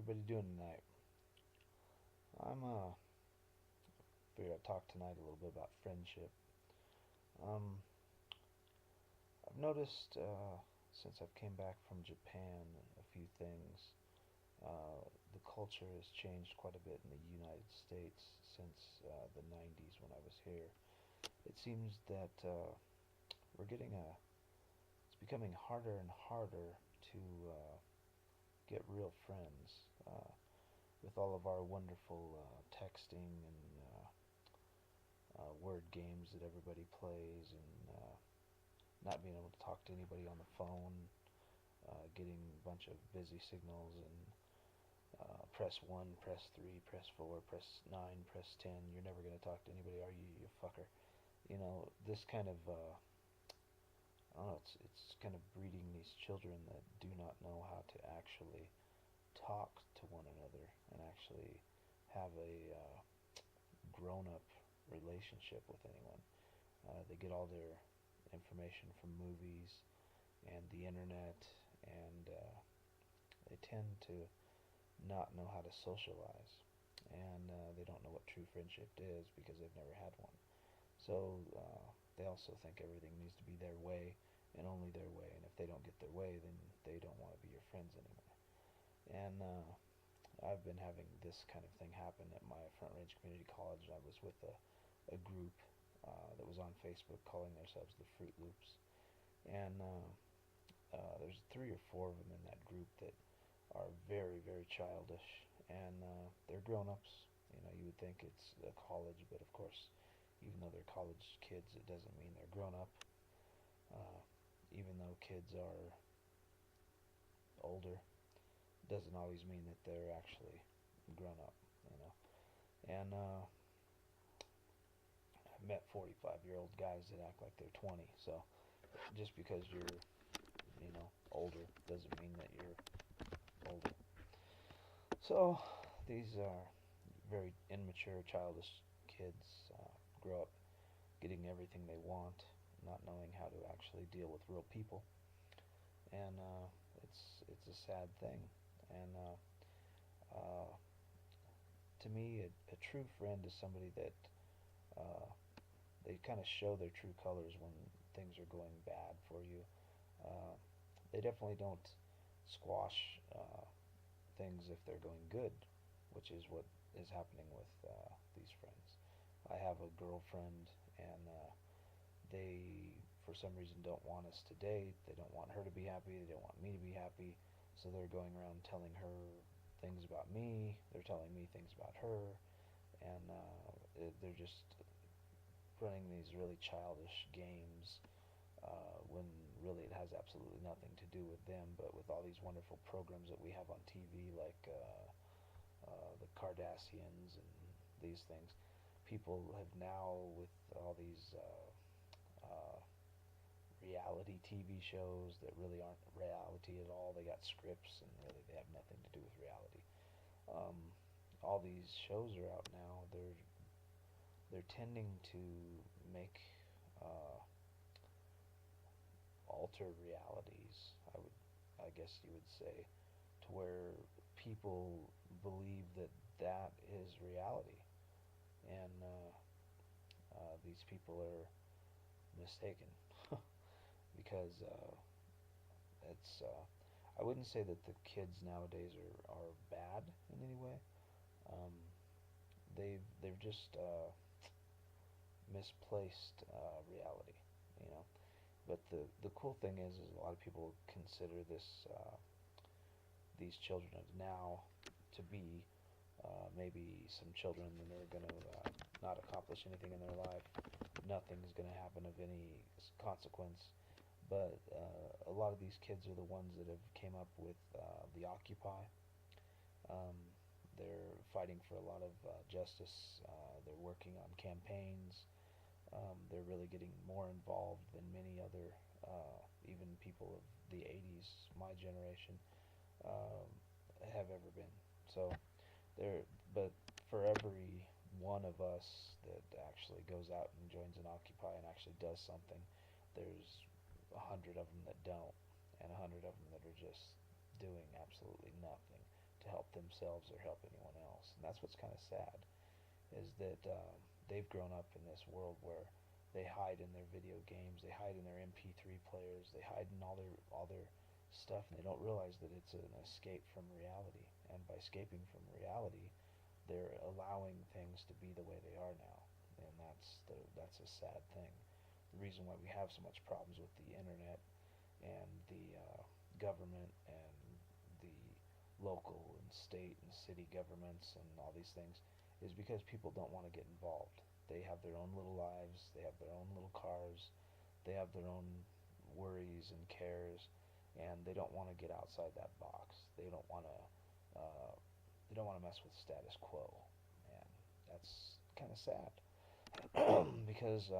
everybody doing tonight? I'm figure I'd talk tonight a little bit about friendship. Um, I've noticed since I've came back from Japan a few things. The culture has changed quite a bit in the United States since the 90s when I was here. It seems that we're getting a it's becoming harder and harder to get real friends. With all of our wonderful texting and word games that everybody plays, and not being able to talk to anybody on the phone, getting a bunch of busy signals and press 1, press 3, press 4, press 9, press 10. You're never going to talk to anybody, are you, you fucker? You know, this kind of, I don't know, it's kind of breeding these children that do not know how to actually talk to one another and actually have a grown-up relationship with anyone. They get all their information from movies and the internet, and they tend to not know how to socialize, and they don't know what true friendship is because they've never had one. So they also think everything needs to be their way and only their way, and if they don't get their way, then they don't want to be your friends anymore. And I've been having this kind of thing happen at my Front Range Community College. I was with a group that was on Facebook calling themselves the Fruit Loops, and there's 3 or 4 of them in that group that are very, very childish, and they're grown-ups. You know, you would think it's a college, but of course, even though they're college kids, it doesn't mean they're grown up. Even though kids are older, doesn't always mean that they're actually grown up, you know. And I've met 45-year-old guys that act like they're 20. So just because you're, older doesn't mean that you're older. So these are very immature, childish kids grow up getting everything they want, not knowing how to actually deal with real people, and it's a sad thing. And to me, a true friend is somebody that uh, they kind of show their true colors when things are going bad for you. Uh, they definitely don't squash things if they're going good, which is what is happening with these friends. I have a girlfriend, and they, for some reason, don't want us to date. They don't want her to be happy. They don't want me to be happy. So they're going around telling her things about me. They're telling me things about her, and they're just running these really childish games when really it has absolutely nothing to do with them, but with all these wonderful programs that we have on TV, like the Kardashians and these things. People have now, with all these reality TV shows that really aren't reality at all, they got scripts and really they have nothing to do with reality. Um, all these shows are out now. They're tending to make uh, alter realities. I guess you would say, to where people believe that that is reality, and these people are mistaken because it's. I wouldn't say that the kids nowadays are bad in any way. Um, they've just misplaced reality, you know. But the cool thing is a lot of people consider these children of now to be maybe some children that are going to not accomplish anything in their life. Nothing is going to happen of any consequence. But a lot of these kids are the ones that have came up with the Occupy. Um, they're fighting for a lot of justice. They're working on campaigns. They're really getting more involved than many other, even people of the 80s, my generation, um, have ever been. So there, but for every one of us that actually goes out and joins an Occupy and actually does something, there's 100 of them that don't, and 100 of them that are just doing absolutely nothing to help themselves or help anyone else. And that's what's kind of sad, is that they've grown up in this world where they hide in their video games, they hide in their MP3 players, they hide in all their stuff, and they don't realize that it's an escape from reality. And by escaping from reality, they're allowing things to be the way they are now, and that's a sad thing. The reason why we have so much problems with the internet and the government and the local and state and city governments and all these things is because people don't want to get involved. They have their own little lives, they have their own little cars, they have their own worries and cares, and they don't want to get outside that box. They don't want to mess with status quo, and that's kind of sad because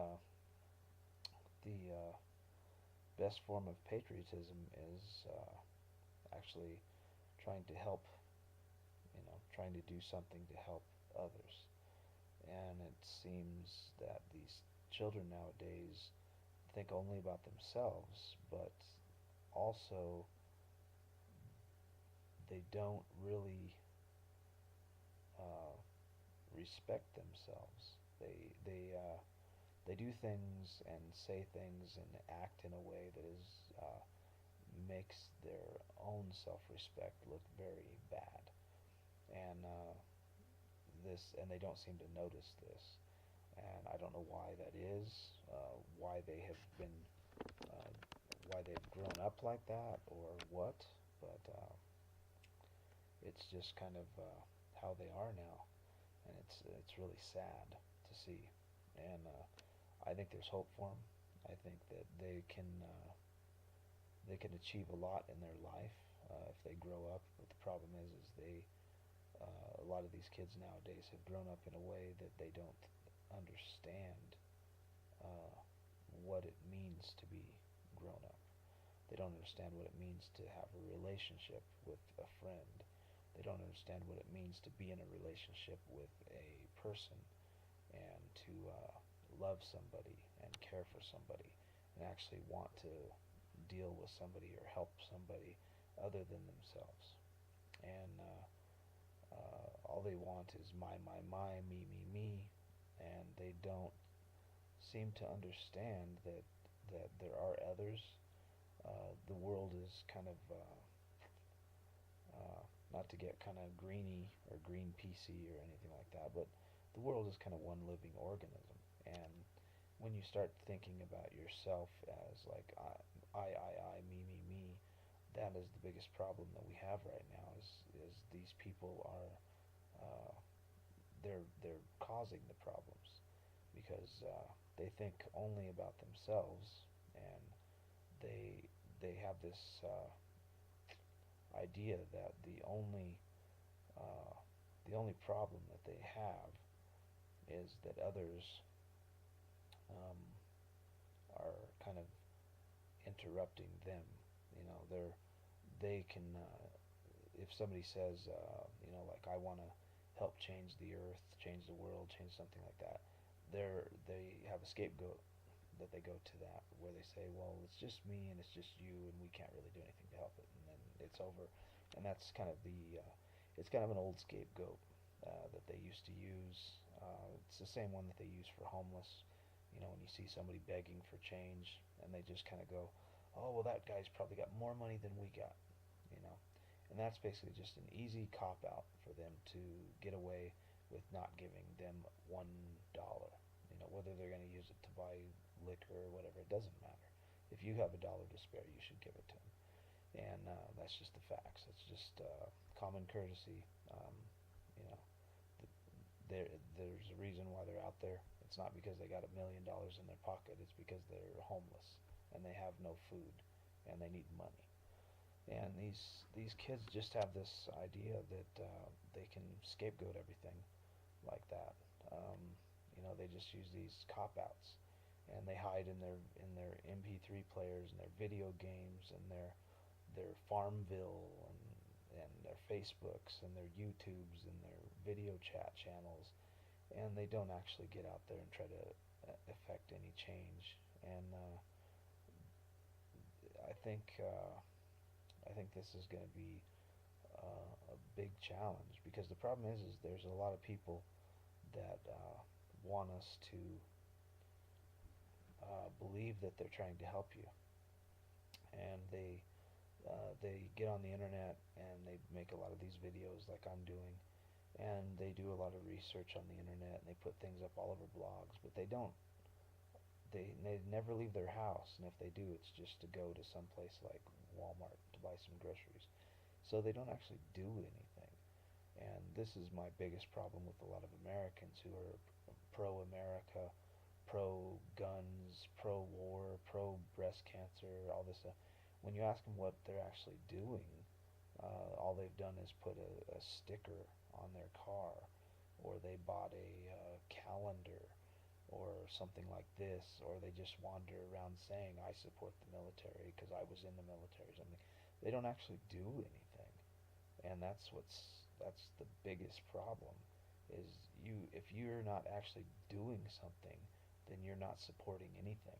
the best form of patriotism is actually trying to help, trying to do something to help others. And it seems that these children nowadays think only about themselves, but also they don't really uh, respect themselves. They do things and say things and act in a way that is makes their own self-respect look very bad, and and they don't seem to notice this, and I don't know why that is, why they have been, uh, why they've grown up like that, or what, but it's just kind of how they are now, and it's really sad to see, and I think there's hope for them. I think that they can achieve a lot in their life if they grow up. But the problem is a lot of these kids nowadays have grown up in a way that they don't understand uh, what it means to be grown up. They don't understand what it means to have a relationship with a friend. They don't understand what it means to be in a relationship with a person and to love somebody and care for somebody and actually want to deal with somebody or help somebody other than themselves. And all they want is my, me, and they don't seem to understand that there are others. The world is kind of not to get kind of greeny or green PC or anything like that, but the world is kind of one living organism. And when you start thinking about yourself as like me, that is the biggest problem that we have right now. Is these people are they're causing the problems because they think only about themselves, and they have this idea that the only problem that they have is that others um, are kind of interrupting them. They can if somebody says like I want to help change the earth, change the world, change something like that, they have a scapegoat that they go to, that where they say, well, it's just me and it's just you and we can't really do anything to help it, and then it's over. And that's kind of it's kind of an old scapegoat that they used to use. It's the same one that they use for homeless. When you see somebody begging for change and they just kind of go, oh, well, that guy's probably got more money than we got, you know. And that's basically just an easy cop out for them to get away with not giving them $1. Whether they're going to use it to buy liquor or whatever, it doesn't matter. If you have $1 to spare, you should give it to them. And that's just the facts. It's just common courtesy. You know, there's a reason why they're out there. It's not because they got $1 million in their pocket. It's because they're homeless and they have no food and they need money. And these kids just have this idea that they can scapegoat everything like that. They just use these cop outs, and they hide in their MP3 players and their video games and their Farmville and their Facebooks and their YouTubes and their video chat channels, and they don't actually get out there and try to affect any change. And I think this is going to be a big challenge, because the problem is there's a lot of people that want us to believe that they're trying to help you, and they get on the internet and they make a lot of these videos like I'm doing, and they do a lot of research on the internet and they put things up all over blogs, but they never leave their house, and if they do, it's just to go to some place like Walmart to buy some groceries. So they don't actually do anything. And this is my biggest problem with a lot of Americans who are pro America, pro guns, pro war, pro breast cancer, all this stuff. When you ask them what they're actually doing, all they've done is put a sticker on their car, or they bought a calendar, or something like this, or they just wander around saying, I support the military because I was in the military or something. They don't actually do anything. And that's the biggest problem, is if you're not actually doing something, then you're not supporting anything.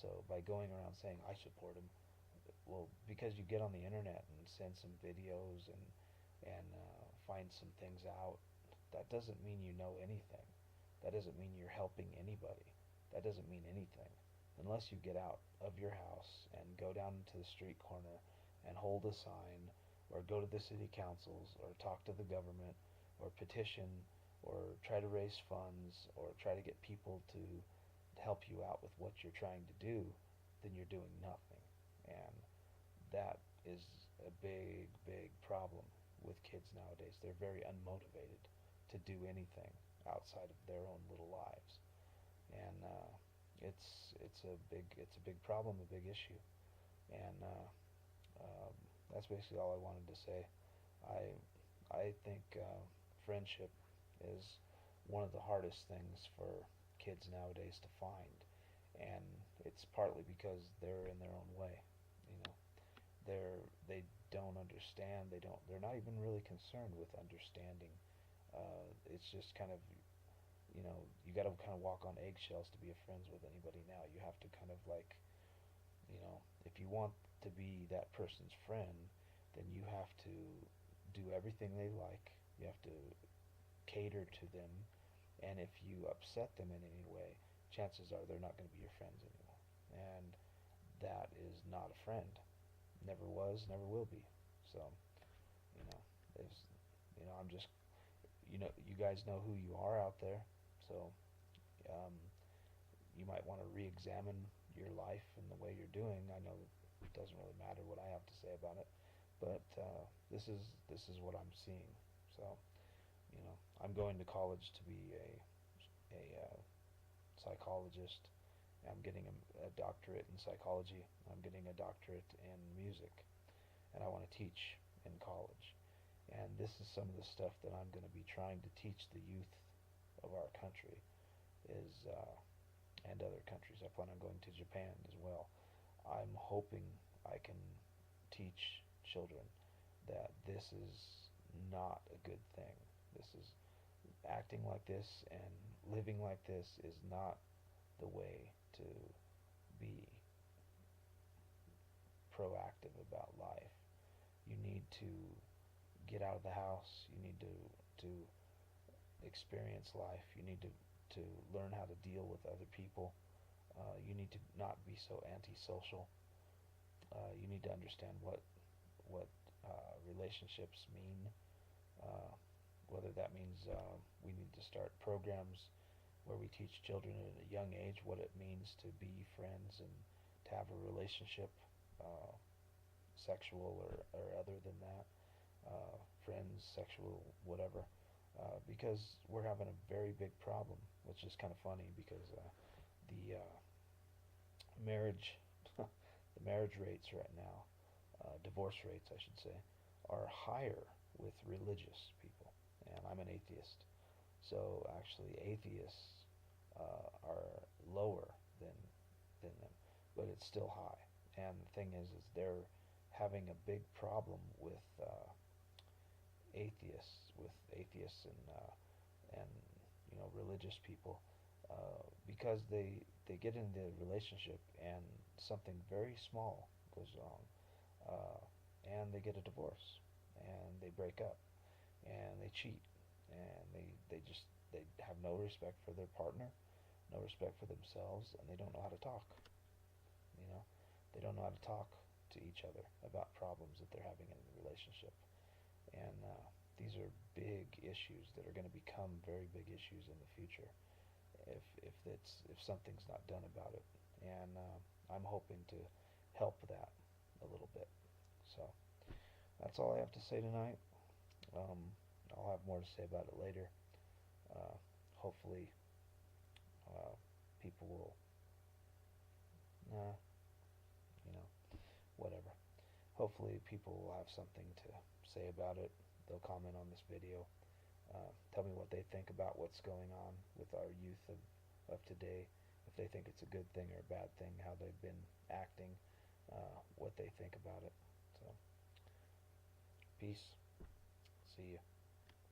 So by going around saying I support him, well, because you get on the internet and send some videos and find some things out, that doesn't mean you know anything. That doesn't mean you're helping anybody. That doesn't mean anything unless you get out of your house and go down to the street corner and hold a sign, or go to the city councils, or talk to the government, or petition, or try to raise funds, or try to get people to help you out with what you're trying to do, then you're doing nothing. And that is a big, big problem with kids nowadays. They're very unmotivated to do anything outside of their own little lives, and it's a big problem, a big issue, and that's basically all I wanted to say. I I think friendship is one of the hardest things for kids nowadays to find, and it's partly because they're in their own way. You know, they don't understand. They're not even really concerned with understanding. It's just kind of, you got to kind of walk on eggshells to be friends with anybody now. You have to kind of like, if you want to be that person's friend, then you have to do everything they like. You have to cater to them, and if you upset them in any way, chances are they're not going to be your friends anymore. And that is not a friend. Never was, never will be. So, you know, there's, I'm just, you guys know who you are out there. So, um, you might want to re-examine your life and the way you're doing. I know it doesn't really matter what I have to say about it, but this is what I'm seeing. So, I'm going to college to be a psychologist. I'm getting a doctorate in psychology. I'm getting a doctorate in music, and I want to teach in college. And this is some of the stuff that I'm going to be trying to teach the youth of our country, is and other countries. I plan on going to Japan as well. I'm hoping I can teach children that this is not a good thing. This is acting like this and living like this is not the way to be proactive about life. You need to get out of the house. You need to experience life. You need to learn how to deal with other people. You need to not be so antisocial. You need to understand what relationships mean. Uh, Whether that means we need to start programs where we teach children at a young age what it means to be friends and to have a relationship, uh, sexual or other than that, friends, sexual, whatever, because we're having a very big problem, which is kind of funny because the marriage, the marriage rates right now, divorce rates, I should say, are higher with religious people, and I'm an atheist. So actually, atheists are lower than them, but it's still high. And the thing is they're having a big problem with atheists and religious people, because they get into the relationship and something very small goes wrong, and they get a divorce, and they break up, and they cheat, and they have no respect for their partner, no respect for themselves, and they don't know how to talk. You know, they don't know how to talk to each other about problems that they're having in the relationship. And these are big issues that are going to become very big issues in the future if something's not done about it. And I'm hoping to help that a little bit. So that's all I have to say tonight. Um, I'll have more to say about it later. Uh, Hopefully, uh, people will, you know, whatever. Hopefully, people will have something to say about it. They'll comment on this video. Tell me what they think about what's going on with our youth of today. If they think it's a good thing or a bad thing, how they've been acting, what they think about it. So, peace.